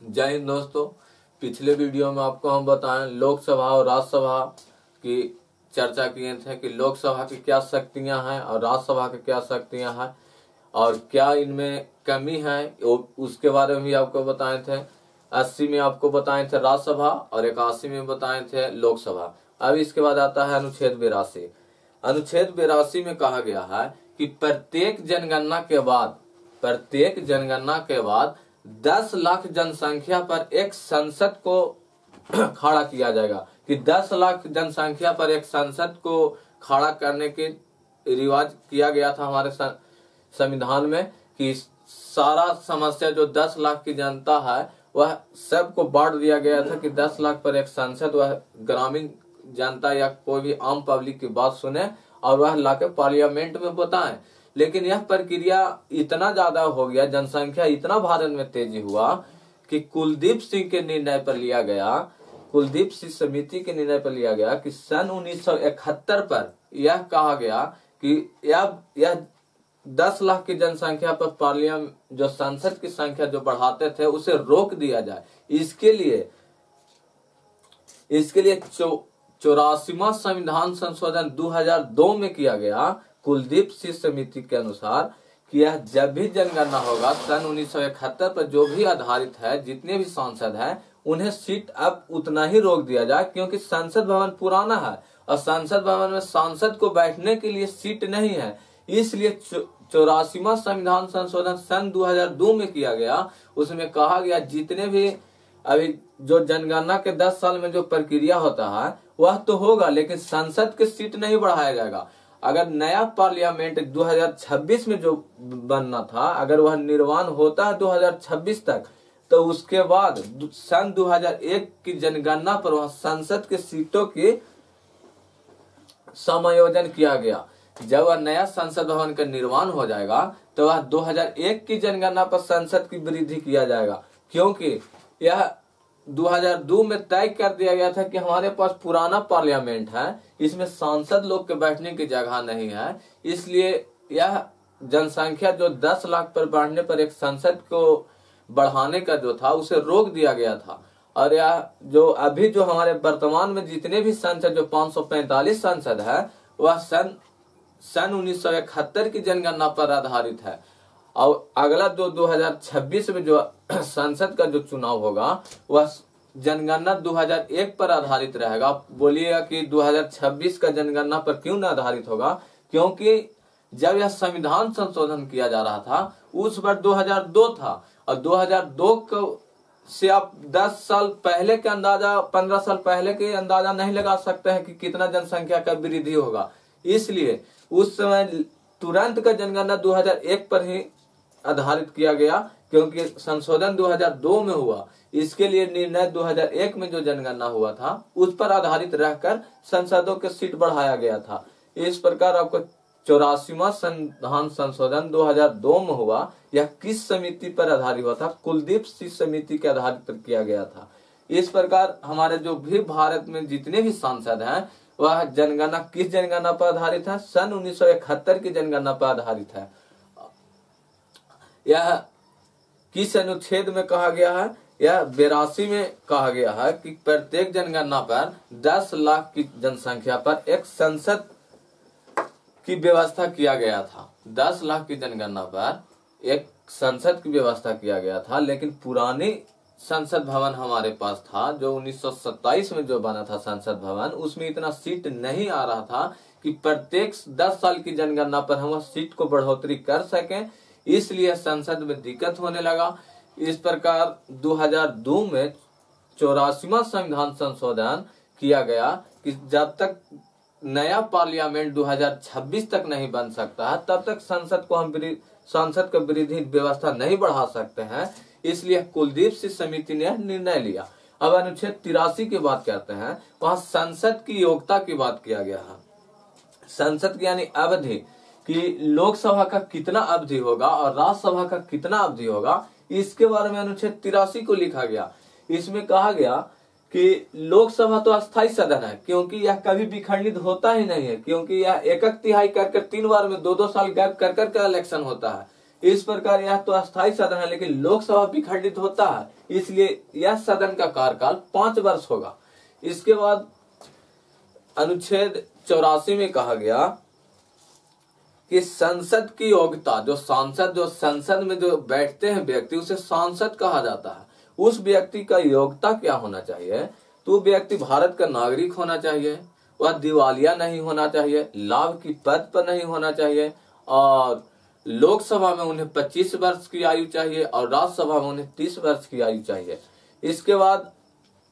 जय हिंद दोस्तों। पिछले वीडियो में आपको हम बताएं लोकसभा और राज्यसभा की चर्चा किए थे कि लोकसभा की क्या शक्तियां हैं और राज्यसभा की क्या शक्तियां हैं और क्या इनमें कमी है, उसके बारे में भी आपको बताए थे। 80 में आपको बताए थे राज्यसभा और 81 में बताए थे लोकसभा। अब इसके बाद आता है अनुच्छेद 82। अनुच्छेद 82 में कहा गया है कि प्रत्येक जनगणना के बाद 10 लाख जनसंख्या पर एक संसद को खड़ा किया जाएगा कि 10 लाख जनसंख्या पर एक संसद को खड़ा करने के रिवाज किया गया था हमारे संविधान में कि सारा समस्या जो 10 लाख की जनता है वह सबको बांट दिया गया था कि 10 लाख पर एक संसद वह ग्रामीण जनता या कोई भी आम पब्लिक की बात सुने और वह लाके पार्लियामेंट में बताएं। लेकिन यह प्रक्रिया इतना ज्यादा हो गया, जनसंख्या इतना भारत में तेजी हुआ कि कुलदीप सिंह के निर्णय पर लिया गया, कुलदीप सिंह समिति के निर्णय पर लिया गया कि सन 1971 पर यह कहा गया कि यह 10 लाख की जनसंख्या पर पार्लियामेंट जो संसद की संख्या जो बढ़ाते थे उसे रोक दिया जाए। इसके लिए 84वां संविधान संशोधन 2002 में किया गया कुलदीप सिंह समिति के अनुसार कि यह जब भी जनगणना होगा सन 1971 पर जो भी आधारित है, जितने भी सांसद हैं उन्हें सीट अब उतना ही रोक दिया जाए, क्योंकि संसद भवन पुराना है और संसद भवन में सांसद को बैठने के लिए सीट नहीं है। इसलिए 84वां संविधान संशोधन सन 2002 में किया गया। उसमें कहा गया जितने भी अभी जो जनगणना के 10 साल में जो प्रक्रिया होता है वह तो होगा, लेकिन संसद की सीट नहीं बढ़ाया जाएगा। अगर नया पार्लियामेंट 2026 में जो बनना था, अगर वह निर्माण होता है 2026 तक, तो उसके बाद सन 2001 की जनगणना पर वह संसद की सीटों की समायोजन किया गया। जब वह नया संसद भवन का निर्माण हो जाएगा तो वह 2001 की जनगणना पर संसद की वृद्धि किया जाएगा, क्योंकि यह 2002 में तय कर दिया गया था कि हमारे पास पुराना पार्लियामेंट है, इसमें सांसद लोग के बैठने की जगह नहीं है। इसलिए यह जनसंख्या जो 10 लाख पर बढ़ने पर एक संसद को बढ़ाने का जो था उसे रोक दिया गया था। और यह जो अभी जो हमारे वर्तमान में जितने भी संसद जो 545 संसद है वह सन 1971 की जनगणना पर आधारित है। और अगला जो 2026 में जो संसद का जो चुनाव होगा वह जनगणना 2001 पर आधारित रहेगा। बोलिएगा कि 2026 का जनगणना पर क्यों न आधारित होगा, क्योंकि जब यह संविधान संशोधन किया जा रहा था उस बार 2002 था और 2002 से आप 10 साल पहले के अंदाजा, 15 साल पहले के अंदाजा नहीं लगा सकते हैं कि कितना जनसंख्या का वृद्धि होगा। इसलिए उस समय तुरंत का जनगणना 2001 पर ही आधारित किया गया, क्योंकि संशोधन 2002 में हुआ। इसके लिए निर्णय 2001 में जो जनगणना हुआ था उस पर आधारित रहकर संसदों के सीट बढ़ाया गया था। इस प्रकार आपको 84वां संविधान संशोधन 2002 में हुआ। यह किस समिति पर आधारित हुआ था? कुलदीप सिंह समिति के आधारित किया गया था। इस प्रकार हमारे जो भी भारत में जितने भी सांसद हैं वह जनगणना किस जनगणना पर आधारित है? सन 1971 की जनगणना पर आधारित है। यह किस अनुच्छेद में कहा गया है? यह 82 में कहा गया है कि प्रत्येक जनगणना पर 10 लाख की जनसंख्या पर एक संसद की व्यवस्था किया गया था। 10 लाख की जनगणना पर एक संसद की व्यवस्था किया गया था, लेकिन पुरानी संसद भवन हमारे पास था जो 1927 में जो बना था संसद भवन, उसमें इतना सीट नहीं आ रहा था कि प्रत्येक 10 साल की जनगणना पर हम सीट को बढ़ोतरी कर सकें। इसलिए संसद में दिक्कत होने लगा। इस प्रकार 2002 में 84वां संविधान संशोधन किया गया कि जब तक नया पार्लियामेंट 2026 तक नहीं बन सकता है तब तक संसद का वृद्धि व्यवस्था नहीं बढ़ा सकते हैं। इसलिए कुलदीप सिंह समिति ने निर्णय लिया। अब अनुच्छेद 83 की बात करते हैं, वहां संसद की योग्यता की बात किया गया है। संसद की यानी अवधि कि लोकसभा का कितना अवधि होगा और राज्यसभा का कितना अवधि होगा, इसके बारे में अनुच्छेद 83 को लिखा गया। इसमें कहा गया कि लोकसभा तो अस्थायी सदन है, क्योंकि यह कभी विखंडित होता ही नहीं है, क्योंकि यह 1/3 कर 3 बार में 2-2 साल गैप कर इलेक्शन होता है। इस प्रकार यह तो अस्थायी सदन है, लेकिन लोकसभा विखंडित होता है, इसलिए यह सदन का कार्यकाल 5 वर्ष होगा। इसके बाद अनुच्छेद 84 में कहा गया कि संसद की योग्यता, जो संसद में जो बैठते हैं व्यक्ति, उसे सांसद कहा जाता है। उस व्यक्ति का योग्यता क्या होना चाहिए? तो व्यक्ति भारत का नागरिक होना चाहिए, वह दिवालिया नहीं होना चाहिए, लाभ की पद पर नहीं होना चाहिए, और लोकसभा में उन्हें 25 वर्ष की आयु चाहिए और राज्यसभा में उन्हें 30 वर्ष की आयु चाहिए। इसके बाद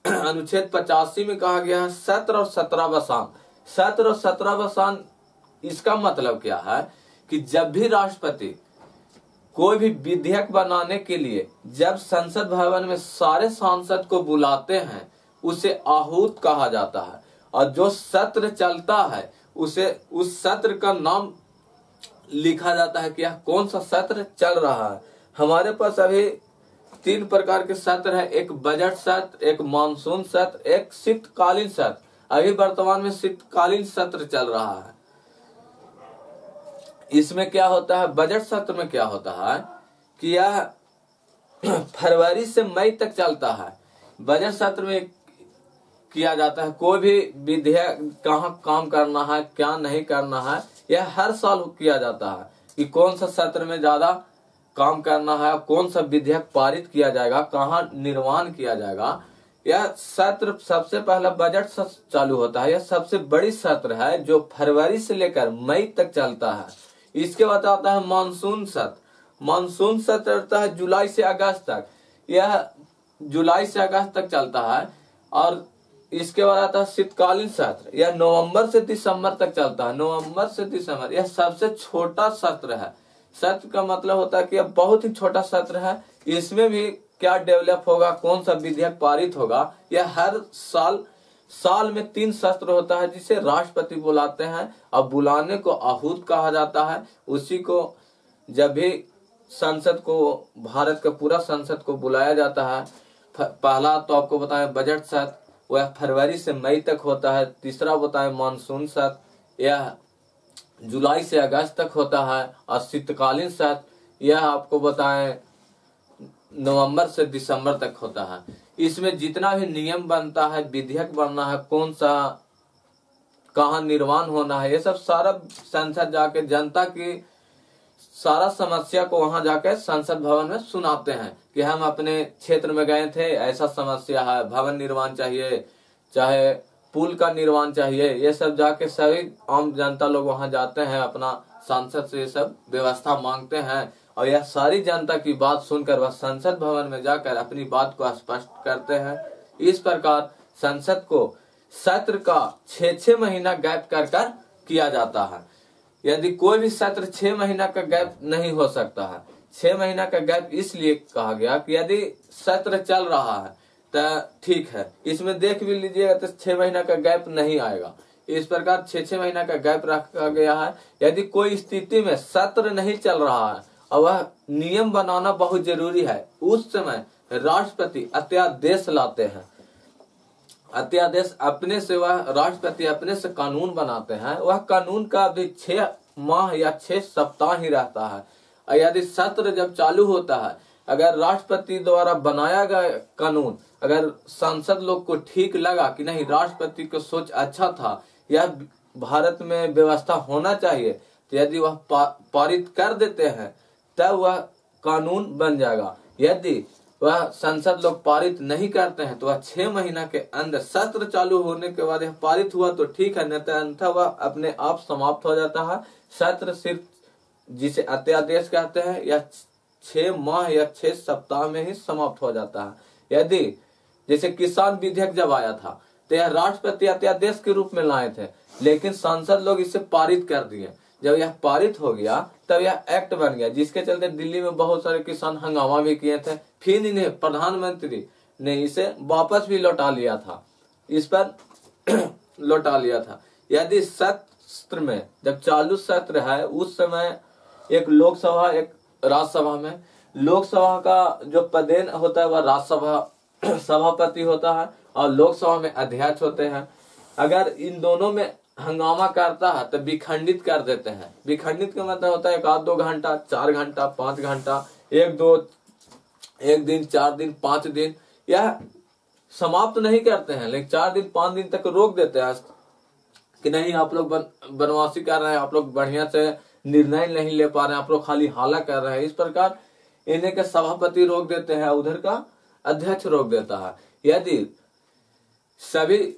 अनुच्छेद 85 में कहा गया है सत्र और 17वां। सत्र और 17वां, इसका मतलब क्या है कि जब भी राष्ट्रपति कोई भी विधेयक बनाने के लिए जब संसद भवन में सारे सांसद को बुलाते हैं, उसे आहूत कहा जाता है, और जो सत्र चलता है उसे उस सत्र का नाम लिखा जाता है कि यह कौन सा सत्र चल रहा है। हमारे पास अभी 3 प्रकार के सत्र है, एक बजट सत्र, एक मानसून सत्र, एक शीतकालीन सत्र। अभी वर्तमान में शीतकालीन सत्र चल रहा है। इसमें क्या होता है, बजट सत्र में क्या होता है कि यह फरवरी से मई तक चलता है। बजट सत्र में किया जाता है कोई भी विधेयक कहाँ काम करना है, क्या नहीं करना है, यह हर साल किया जाता है कि कौन सा सत्र में ज्यादा काम करना है, कौन सा विधेयक पारित किया जाएगा, कहाँ निर्माण किया जाएगा। यह सत्र सबसे पहला बजट सत्र चालू होता है। यह सबसे बड़ी सत्र है जो फरवरी से लेकर मई तक चलता है। इसके बाद आता है मानसून सत्र। मानसून सत्र रहता है जुलाई से अगस्त तक। यह जुलाई से अगस्त तक चलता है। और इसके बाद आता है शीतकालीन सत्र। यह नवंबर से दिसंबर तक चलता है। नवंबर से दिसंबर यह सबसे छोटा सत्र है। सत्र का मतलब होता है कि यह बहुत ही छोटा सत्र है। इसमें भी क्या डेवलप होगा, कौन सा विधेयक पारित होगा, यह हर साल में 3 सत्र होता है जिसे राष्ट्रपति बुलाते हैं। अब बुलाने को आहूत कहा जाता है। उसी को जब भी संसद को, भारत का पूरा संसद को बुलाया जाता है, पहला तो आपको बताएं बजट सत्र, वह फरवरी से मई तक होता है। तीसरा बताएं मानसून सत्र, यह जुलाई से अगस्त तक होता है। और शीतकालीन सत्र यह आपको बताएं नवंबर से दिसंबर तक होता है। इसमें जितना भी नियम बनता है, विधेयक बनना है, कौन सा कहाँ निर्माण होना है, ये सब सारा संसद जाके जनता की सारा समस्या को वहां जाकर संसद भवन में सुनाते हैं कि हम अपने क्षेत्र में गए थे, ऐसा समस्या है, भवन निर्माण चाहिए, चाहे पुल का निर्माण चाहिए। ये सब जाके सभी आम जनता लोग वहां जाते हैं, अपना सांसद से ये सब व्यवस्था मांगते हैं। और यह सारी जनता की बात सुनकर वह संसद भवन में जाकर अपनी बात को स्पष्ट करते हैं। इस प्रकार संसद को सत्र का 6-6 महीना गैप कर किया जाता है। यदि कोई भी सत्र 6 महीना का गैप नहीं हो सकता है। 6 महीना का गैप इसलिए कहा गया कि यदि सत्र चल रहा है तो ठीक है, इसमें देख भी लीजिएगा तो 6 महीना का गैप नहीं आएगा। इस प्रकार 6-6 महीना का गैप रखा गया है। यदि कोई स्थिति में सत्र नहीं चल रहा है और वह नियम बनाना बहुत जरूरी है, उस समय राष्ट्रपति अध्यादेश लाते हैं। अध्यादेश अपने से, वह राष्ट्रपति अपने से कानून बनाते हैं। वह कानून का भी 6 माह या 6 सप्ताह ही रहता है। और यदि सत्र जब चालू होता है, अगर राष्ट्रपति द्वारा बनाया गया कानून अगर सांसद लोग को ठीक लगा कि नहीं, राष्ट्रपति को सोच अच्छा था, यह भारत में व्यवस्था होना चाहिए, तो यदि वह पारित कर देते हैं तब वह कानून बन जाएगा। यदि वह संसद लोग पारित नहीं करते हैं तो वह 6 महीना के अंदर, सत्र चालू होने के बाद यह पारित हुआ तो ठीक है, नहीं तो अन्यथा वह अपने आप समाप्त हो जाता है। सत्र सिर्फ जिसे अध्यादेश कहते हैं यह 6 माह या 6 सप्ताह में ही समाप्त हो जाता है। यदि जैसे किसान विधेयक जब आया था तो यह राष्ट्रपति अध्यादेश के रूप में लाए थे, लेकिन सांसद लोग इसे पारित कर दिए। जब यह पारित हो गया तब यह एक्ट बन गया, जिसके चलते दिल्ली में बहुत सारे किसान हंगामा भी किए थे। फिर इन्हें प्रधानमंत्री ने इसे वापस भी लौटा लिया था, इस पर लौटा लिया था। यदि सत्र में जब चालू सत्र है उस समय एक लोकसभा एक राज्यसभा में, लोकसभा का जो पदेन होता है वह राज्यसभा सभापति होता है और लोकसभा में अध्यक्ष होते हैं। अगर इन दोनों में हंगामा करता है तो विखंडित कर देते हैं। विखंडित का मतलब होता है 1-2 घंटा, 4 घंटा, 5 घंटा, 1 दिन, 4 दिन, 5 दिन, यह समाप्त नहीं करते हैं, लेकिन 4 दिन 5 दिन तक रोक देते हैं कि नहीं आप लोग बनवासी कर रहे हैं, आप लोग बढ़िया से निर्णय नहीं ले पा रहे हैं, आप लोग खाली हाला कर रहे हैं। इस प्रकार इन्हें के सभापति रोक देते हैं, उधर का अध्यक्ष रोक देता है। यदि सभी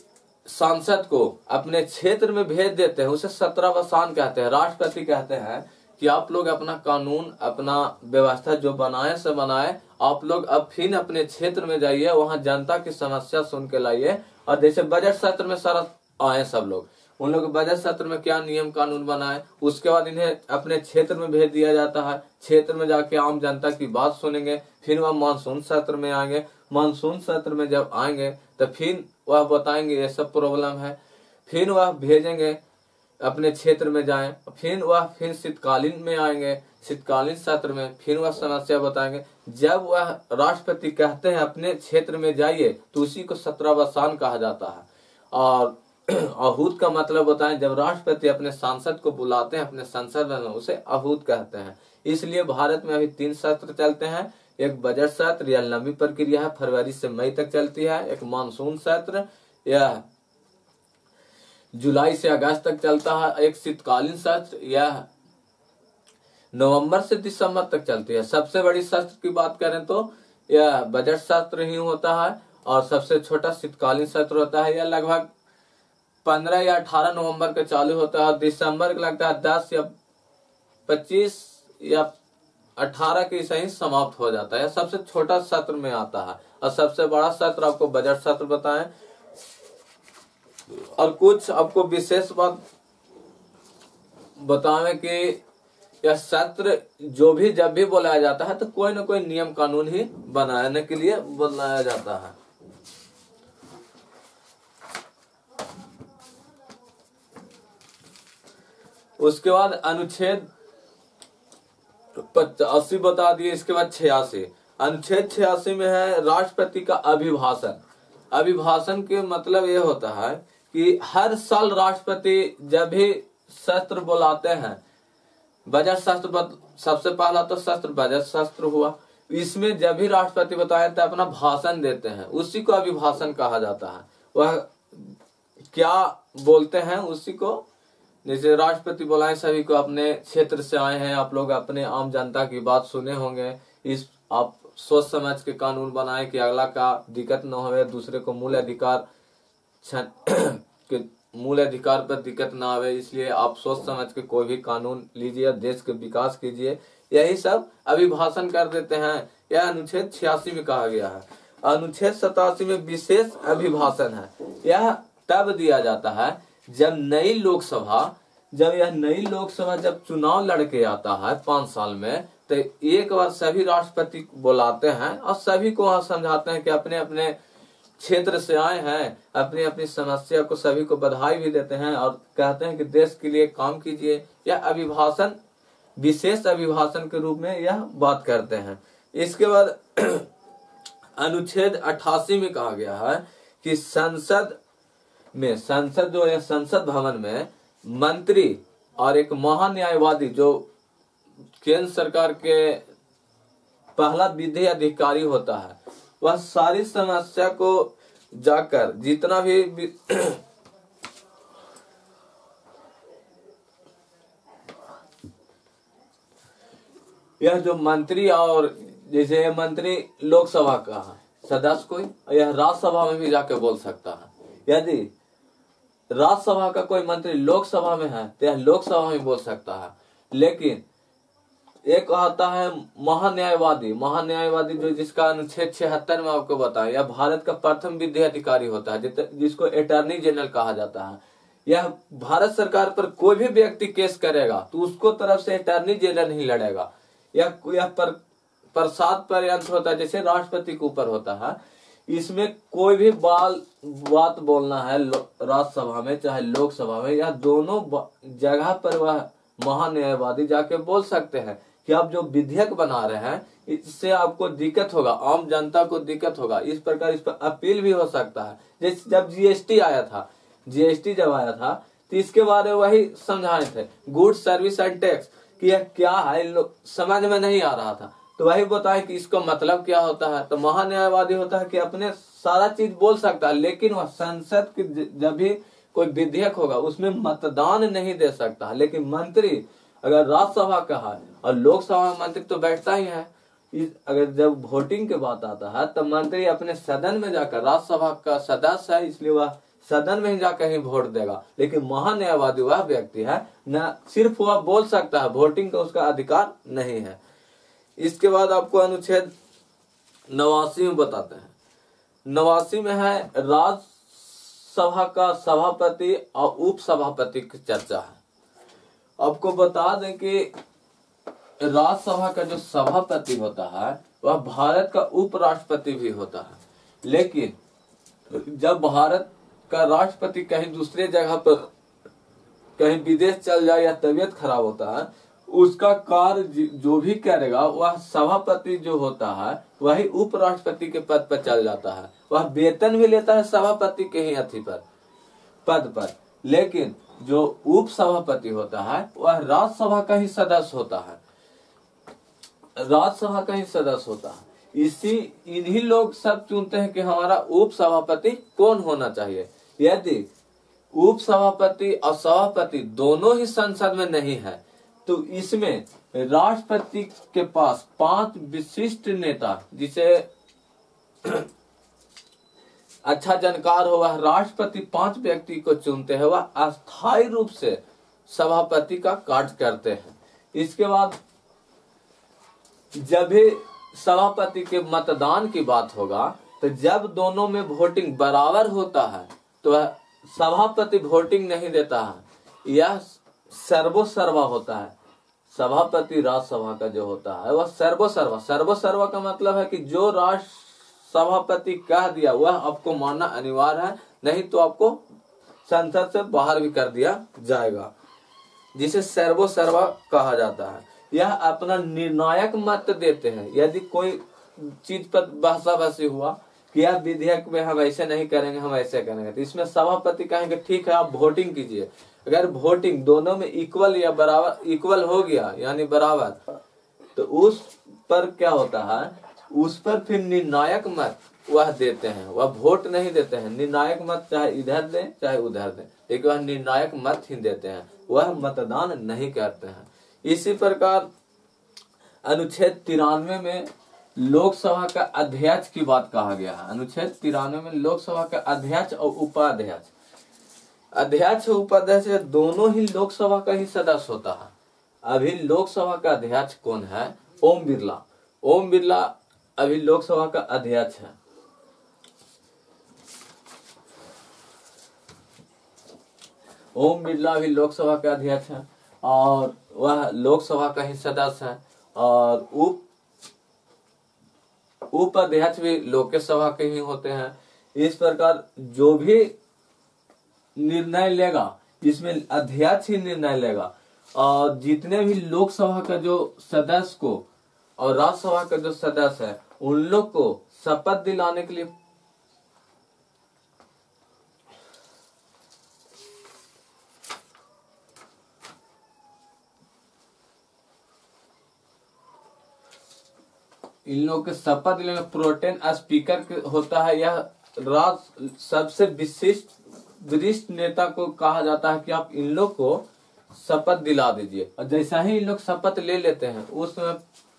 सांसद को अपने क्षेत्र में भेज देते हैं, उसे 17वसान कहते हैं। राष्ट्रपति कहते हैं कि आप लोग अपना कानून, अपना व्यवस्था जो बनाए से बनाए, आप लोग अब फिर अपने क्षेत्र में जाइए, वहां जनता की समस्या सुन के लाइए। और जैसे बजट सत्र में सारा आए सब लोग, उन लोग बजट सत्र में क्या नियम कानून बनाए, उसके बाद इन्हें अपने क्षेत्र में भेज दिया जाता है। क्षेत्र में जाके आम जनता की बात सुनेंगे, फिर वह मानसून सत्र में आएंगे। मानसून सत्र में जब आएंगे तो फिर वह बताएंगे ये सब प्रॉब्लम है, फिर वह भेजेंगे अपने क्षेत्र में जाएं, फिर शीतकालीन में आएंगे, शीतकालीन सत्र में फिर वह समस्या बताएंगे। जब वह राष्ट्रपति कहते हैं अपने क्षेत्र में जाइए तो उसी को 17वसान कहा जाता है। और आहूत का मतलब होता है जब राष्ट्रपति अपने सांसद को बुलाते हैं अपने संसद में, उसे आहूत कहते हैं। इसलिए भारत में अभी 3 सत्र चलते हैं। एक बजट सत्र, यह लंबी प्रक्रिया है, फरवरी से मई तक चलती है। एक मानसून सत्र, यह जुलाई से अगस्त तक चलता है। एक शीतकालीन सत्र, यह नवंबर से दिसंबर तक चलती है। सबसे बड़ी सत्र की बात करें तो यह बजट सत्र ही होता है, और सबसे छोटा शीतकालीन सत्र होता है। यह लगभग 15 या 18 नवंबर का चालू होता है, दिसंबर का लगता है 10 या 25 या 18 के सही समाप्त हो जाता है। सबसे छोटा सत्र में आता है। और सबसे बड़ा सत्र आपको बजट सत्र बताएं। और कुछ आपको विशेष बात बताएं कि यह सत्र जो भी जब भी बुलाया जाता है तो कोई ना कोई नियम कानून ही बनाने के लिए बुलाया जाता है। उसके बाद अनुच्छेद 85 बता दिए। इसके बाद 86, अनुच्छेद 86 में है राष्ट्रपति का अभिभाषण। अभिभाषण के मतलब ये होता है कि हर साल राष्ट्रपति जब भी सत्र बुलाते हैं, बजट सत्र सबसे पहला तो सत्र बजट सत्र हुआ, इसमें जब भी राष्ट्रपति बताए तो अपना भाषण देते हैं, उसी को अभिभाषण कहा जाता है। वह क्या बोलते हैं उसी को, जैसे राष्ट्रपति बुलाए सभी को, अपने क्षेत्र से आए हैं आप लोग, अपने आम जनता की बात सुने होंगे, इस आप सोच समझ के कानून बनाए कि अगला का दिक्कत न हो, दूसरे को मूल अधिकार पर दिक्कत ना आवे, इसलिए आप सोच समझ के कोई भी कानून लीजिए, देश के विकास कीजिए, यही सब अभिभाषण कर देते हैं। यह अनुच्छेद 86 में कहा गया है। अनुच्छेद 87 में विशेष अभिभाषण है। यह तब दिया जाता है जब नई लोकसभा जब चुनाव लड़के आता है 5 साल में, तो एक बार सभी राष्ट्रपति बुलाते हैं और सभी को वहां समझाते हैं कि अपने अपने क्षेत्र से आए हैं, अपनी अपनी समस्या को सभी को बधाई भी देते हैं और कहते हैं कि देश के लिए काम कीजिए। यह अभिभाषण विशेष अभिभाषण के रूप में यह बात करते हैं। इसके बाद अनुच्छेद 88 में कहा गया है कि संसद भवन में मंत्री और एक महान्यायवादी जो केंद्र सरकार के पहला विधि अधिकारी होता है, वह सारी समस्या को जाकर जितना भी यह जो मंत्री, और जैसे मंत्री लोकसभा का है सदस्य कोई, यह राज्यसभा में भी जाके बोल सकता है। यदि राज्यसभा का कोई मंत्री लोकसभा में है तो यह लोकसभा में बोल सकता है। लेकिन एक आता है महान्यायवादी जो जिसका अनुच्छेद 76 में आपको बताया, यह भारत का प्रथम विधि अधिकारी होता है, जिसको अटॉर्नी जनरल कहा जाता है। यह भारत सरकार पर कोई भी व्यक्ति केस करेगा तो उसको तरफ से अटॉर्नी जनरल नहीं लड़ेगा। यह प्रसाद पर्यंत होता है, जैसे राष्ट्रपति के ऊपर होता है। इसमें कोई भी बात बोलना है राज्यसभा में चाहे लोकसभा में, यह दोनों जगह पर वह महान्यायवादी जाके बोल सकते हैं कि आप जो विधेयक बना रहे हैं इससे आपको दिक्कत होगा, आम जनता को दिक्कत होगा। इस प्रकार इस पर अपील भी हो सकता है। जैसे जब जीएसटी जब आया था तो इसके बारे में वही समझाए थे, गुड सर्विस एंड टैक्स, कि यह क्या है, लोग समझ में नहीं आ रहा था। तो वही बताए कि इसका मतलब क्या होता है। तो महान्यायवादी होता है कि अपने सारा चीज बोल सकता है, लेकिन वह संसद की जब भी कोई विधेयक होगा उसमें मतदान नहीं दे सकता। लेकिन मंत्री अगर राज्यसभा का है और लोकसभा में मंत्री तो बैठता ही है, अगर जब वोटिंग के बात आता है तो मंत्री अपने सदन में जाकर, राज्यसभा का सदस्य है इसलिए वह सदन में ही जाकर ही वोट देगा। लेकिन महान्यायवादी वह व्यक्ति है न सिर्फ वह बोल सकता है, वोटिंग का उसका अधिकार नहीं है। इसके बाद आपको अनुच्छेद 89 में बताते हैं। 89 में है राज्यसभा का सभापति और उप सभापति की चर्चा है। आपको बता दें कि राज्यसभा का जो सभापति होता है वह भारत का उपराष्ट्रपति भी होता है। लेकिन जब भारत का राष्ट्रपति कहीं दूसरे जगह पर कहीं विदेश चल जाए या तबीयत खराब होता है, उसका कार्य जो भी करेगा वह सभापति जो होता है वही उपराष्ट्रपति के पद पर चल जाता है। वह वेतन भी लेता है सभापति के ही अथी पर, पद पर। लेकिन जो उप सभापति होता है वह राज्यसभा का ही सदस्य होता है, राज्यसभा का ही सदस्य होता है। इन्हीं लोग सब चुनते हैं कि हमारा उप सभापति कौन होना चाहिए। यदि उप सभापति और सभापति दोनों ही संसद में नहीं है तो इसमें राष्ट्रपति के पास 5 विशिष्ट नेता, जिसे अच्छा जानकार हो, वह राष्ट्रपति 5 व्यक्ति को चुनते हैं, वह अस्थायी रूप से सभापति का कार्य करते हैं। इसके बाद जब भी सभापति के मतदान की बात होगा तो जब दोनों में वोटिंग बराबर होता है तो वह सभापति वोटिंग नहीं देता है, यह सर्वोसर्वा होता है। सभापति राज्यसभा का जो होता है वह सर्वोसर्वा, सर्वोसर्वा का मतलब है कि जो राष्ट्र सभापति कह दिया वह आपको मानना अनिवार्य है, नहीं तो आपको संसद से बाहर भी कर दिया जाएगा, जिसे सर्वोसर्वा कहा जाता है। यह अपना निर्णायक मत देते हैं। यदि कोई चीज पर बहसाबहसी हुआ कि यह विधेयक में हम ऐसे नहीं करेंगे, हम ऐसे करेंगे, तो इसमें सभापति कहेंगे ठीक है आप वोटिंग कीजिए। अगर वोटिंग दोनों में इक्वल या बराबर, इक्वल हो गया यानी बराबर, तो उस पर क्या होता है, उस पर फिर निर्णायक मत वह देते हैं, वह वोट नहीं देते हैं। निर्णायक मत चाहे इधर दें चाहे उधर दें, लेकिन वह निर्णायक मत ही देते हैं, वह मतदान नहीं करते हैं। इसी प्रकार अनुच्छेद 93 में लोकसभा का अध्यक्ष की बात कहा गया है। अनुच्छेद 93 में लोकसभा का अध्यक्ष और उपाध्यक्ष, अध्यक्ष और उपाध्यक्ष दोनों ही लोकसभा का ही सदस्य होता है। अभी लोकसभा का अध्यक्ष कौन है? ओम बिरला। ओम बिरला अभी लोकसभा का अध्यक्ष है। ओम बिरला अभी लोकसभा का अध्यक्ष है और वह लोकसभा का ही सदस्य है। और उपाध्यक्ष भी लोकसभा के ही होते हैं। इस प्रकार जो भी निर्णय लेगा इसमें अध्यक्ष ही निर्णय लेगा। और जितने भी लोकसभा का जो सदस्य को और राज्यसभा का जो सदस्य है उन लोग को शपथ दिलाने के लिए इन लोगों के शपथ दिलाने में प्रोटेन स्पीकर होता है। यह राज्य सबसे वरिष्ठ नेता को कहा जाता है कि आप इन लोग को शपथ दिला दीजिए। और जैसा ही इन लोग शपथ ले लेते हैं उस समय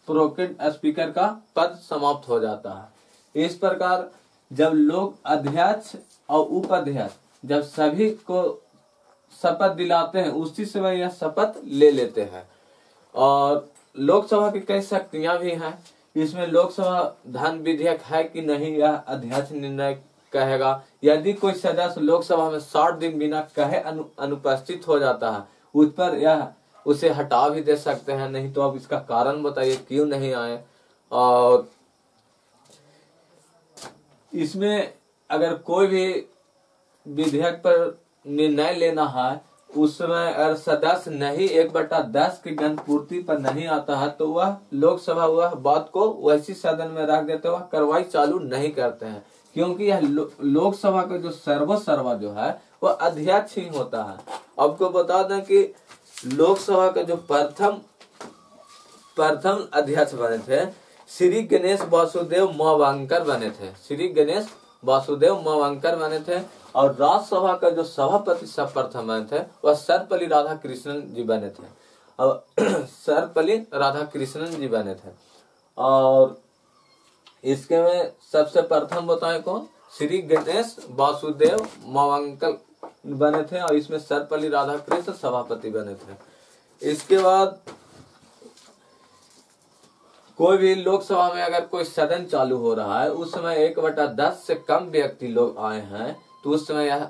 प्रोटेन स्पीकर का पद समाप्त हो जाता है। इस प्रकार जब लोग अध्यक्ष और उपाध्यक्ष जब सभी को शपथ दिलाते हैं उसी समय यह शपथ ले लेते हैं। और लोकसभा की कई शक्तियां भी हैं। इसमें लोकसभा धन विधेयक है कि नहीं यह अध्यक्ष निर्णय कहेगा। यदि कोई सदस्य लोकसभा में 60 दिन बिना कहे अनुपस्थित हो जाता है उस पर यह उसे हटा भी दे सकते हैं, नहीं तो अब इसका कारण बताइए क्यों नहीं आए। और इसमें अगर कोई भी विधेयक पर निर्णय लेना है उस समय अगर सदस्य नहीं 1/10 की गणपूर्ति पर नहीं आता है तो वह लोकसभा वह बात को वैसी सदन में रख देते, वह कार्रवाई चालू नहीं करते हैं, क्योंकि यह लोकसभा का जो सर्वसर्वा जो है वह अध्यक्ष ही होता है। आपको बता दें कि लोकसभा के जो प्रथम अध्यक्ष बने थे श्री गणेश वासुदेव मावंकर बने थे। श्री गणेश वासुदेव मावंकर बने थे। और राज्यसभा का जो सभापति सर्वप्रथम बने थे वह सर्वपल्ली राधाकृष्णन जी बने थे। और सर्वपल्ली राधाकृष्णन जी बने थे। और इसके में सबसे प्रथम बताएं कौन? श्री गणेश वासुदेव मावंकर बने थे और इसमें सर्वपल्ली राधाकृष्णन सभापति बने थे। इसके बाद कोई भी लोकसभा में अगर कोई सदन चालू हो रहा है उस समय 1/10 से कम व्यक्ति लोग आए हैं तो उस समय यह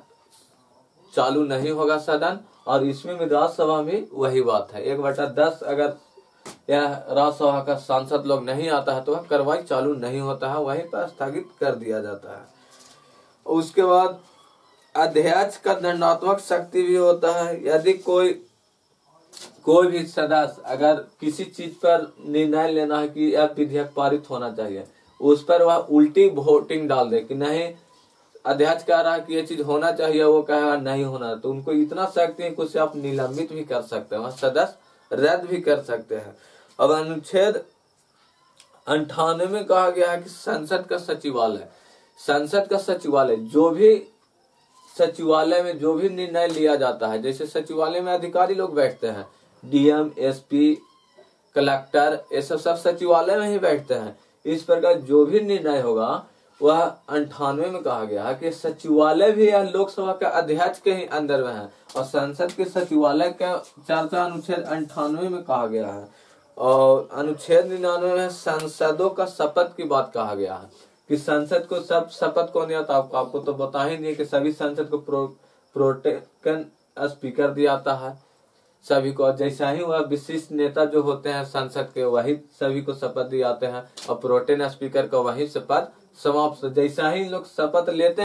चालू नहीं होगा सदन। और इसमें भी राज्यसभा में वही बात है, 1/10 अगर यह राज्यसभा का सांसद लोग नहीं आता है तो वह कार्रवाई चालू नहीं होता है, वहीं पर स्थगित कर दिया जाता है। उसके बाद अध्यक्ष का दंडात्मक शक्ति भी होता है। यदि कोई भी सदस्य अगर किसी चीज पर निर्णय लेना है कि यह विधेयक पारित होना चाहिए, उस पर वह उल्टी वोटिंग डाल दे कि नहीं, अध्यक्ष कह रहा है कि ये चीज होना चाहिए, वो कहेगा नहीं होना, तो उनको इतना शक्ति है कि उससे आप निलंबित भी कर सकते हैं, वह सदस्य रद्द भी कर सकते हैं। अब अनुच्छेद 98 में कहा गया है कि संसद का सचिवालय जो भी सचिवालय में जो भी निर्णय लिया जाता है, जैसे सचिवालय में अधिकारी लोग बैठते हैं, डीएम, एसपी, कलेक्टर, ये सब सचिवालय में ही बैठते हैं। इस प्रकार जो भी निर्णय होगा वह 98 में कहा गया है कि सचिवालय भी यह लोकसभा के अध्यक्ष के ही अंदर में है। और संसद के सचिवालय का चर्चा अनुच्छेद 98 में कहा गया है। और अनुच्छेद 99 में सांसदों का शपथ की बात कहा गया है कि संसद को सब शपथ कौन दिया था, आपको तो बता ही नहीं कि सभी संसद को प्रोटेक्शन स्पीकर दिया जाता है सभी को। जैसा ही वह विशिष्ट नेता जो होते हैं संसद के वही सभी को शपथ दिए जाते हैं और प्रोटेन स्पीकर को वही शपथ समाप्त। जैसा ही लोग शपथ लेते हैं